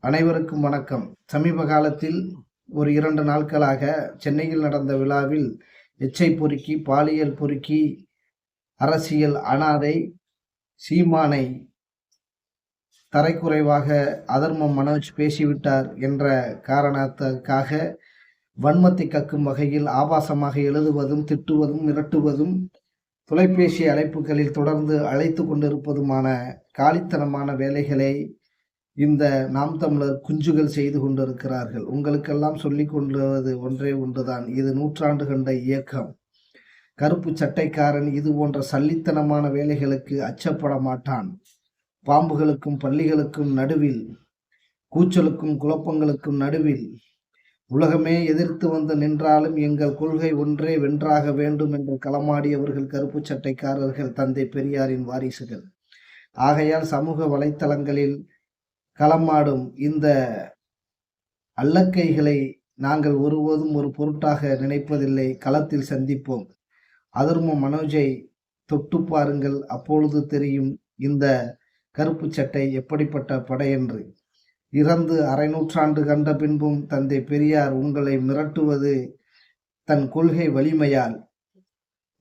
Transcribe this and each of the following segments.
அனைவருக்கும் வணக்கம். சமீப காலத்தில் ஒரு 2 நாட்களாக சென்னையில் நடந்த விழாவில் எச்சை பொறுக்கி, பாலியல் பொறுக்கி, அரசியல் அனாதை சீமானை தரைக்குறைவாக அதர்மம் மனோஜ் பேசிவிட்டார் என்ற காரணத்துக்காக வன்மத்தை கக்கும் வகையில் ஆபாசமாக எழுதுவதும், திட்டுவதும், மிரட்டுவதும், தொலைபேசி அழைப்புகளில் தொடர்ந்து அழைத்து கொண்டிருப்பதுமான காலித்தனமான வேலைகளை இந்த நாம் தமிழர் குஞ்சுகள் செய்து கொண்டிருக்கிறார்கள். உங்களுக்கெல்லாம் சொல்லிக் கொள்வது ஒன்றே ஒன்றுதான். இது நூற்றாண்டு கண்ட இயக்கம். கருப்பு சட்டைக்காரன் இது போன்ற சல்லித்தனமான வேலைகளுக்கு அச்சப்பட மாட்டான். பாம்புகளுக்கும் பள்ளிகளுக்கும் நடுவில், கூச்சலுக்கும் குழப்பங்களுக்கும் நடுவில் உலகமே எதிர்த்து வந்து நின்றாலும் எங்கள் கொள்கை ஒன்றே வென்றாக வேண்டும் என்று களமாடியவர்கள் கருப்பு சட்டைக்காரர்கள், தந்தை பெரியாரின் வாரிசுகள். ஆகையால் சமூக வலைத்தளங்களில் களமாடும் இந்த அல்லக்கைகளை நாங்கள் ஒருபோதும் ஒரு பொருட்டாக நினைப்பதில்லை. களத்தில் சந்திப்போம். அதர்ம மனோஜை தொட்டு பாருங்கள், அப்பொழுது தெரியும் இந்த கருப்பு சட்டை எப்படிப்பட்ட படை என்று. இறந்து அரை நூற்றாண்டு கண்ட பின்பும் தந்தை பெரியார் உங்களை மிரட்டுவது தன் கொள்கை வலிமையால்.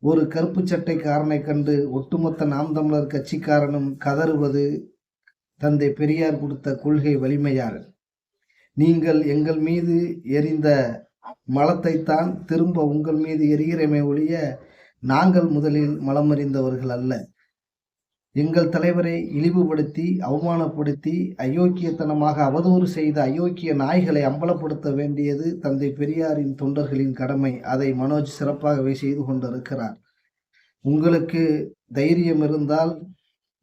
ஒரு கருப்பு சட்டைக்காரனை கண்டு ஒட்டுமொத்த நாம் தமிழர் கட்சிக்காரனும் கதறுவது தந்தை பெரியார் கொடுத்த கொள்கை வலிமையால். நீங்கள் எங்கள் மீது எரிந்த மலத்தைத்தான் திரும்ப உங்கள் மீது எரிகிறமே ஒழிய நாங்கள் முதலில் மலமறிந்தவர்கள் அல்ல. எங்கள் தலைவரை இழிவுபடுத்தி, அவமானப்படுத்தி, அயோக்கியத்தனமாக அவதூறு செய்த அயோக்கிய நாய்களை அம்பலப்படுத்த வேண்டியது தந்தை பெரியாரின் தொண்டர்களின் கடமை. அதை மனோஜ் சிறப்பாகவே செய்து கொண்டிருக்கிறார். உங்களுக்கு தைரியம் இருந்தால்,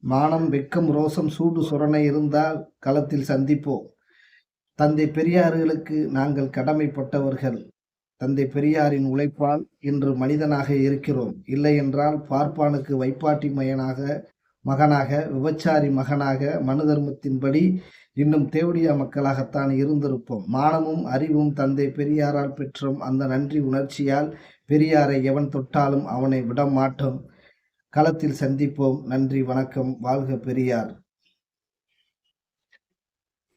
மானம், வெக்கம், ரோசம், சூடு சொரணை இருந்தால் களத்தில் சந்திப்போம். தந்தை பெரியார்களுக்கு நாங்கள் கடமைப்பட்டவர்கள். தந்தை பெரியாரின் உழைப்பால் இன்று மனிதனாக இருக்கிறோம். இல்லை என்றால் பார்ப்பானுக்கு வைப்பாட்டி மகனாக, விபச்சாரி மகனாக, மனு தர்மத்தின்படி இன்னும் தேவடியா மக்களாகத்தான் இருந்திருப்போம். மானமும் அறிவும் தந்தை பெரியாரால் பெற்றோம். அந்த நன்றி உணர்ச்சியால் பெரியாரை எவன் தொட்டாலும் அவனை விட மாட்டோம். களத்தில் சந்திப்போம். நன்றி, வணக்கம். வாழ்க பெரியார்.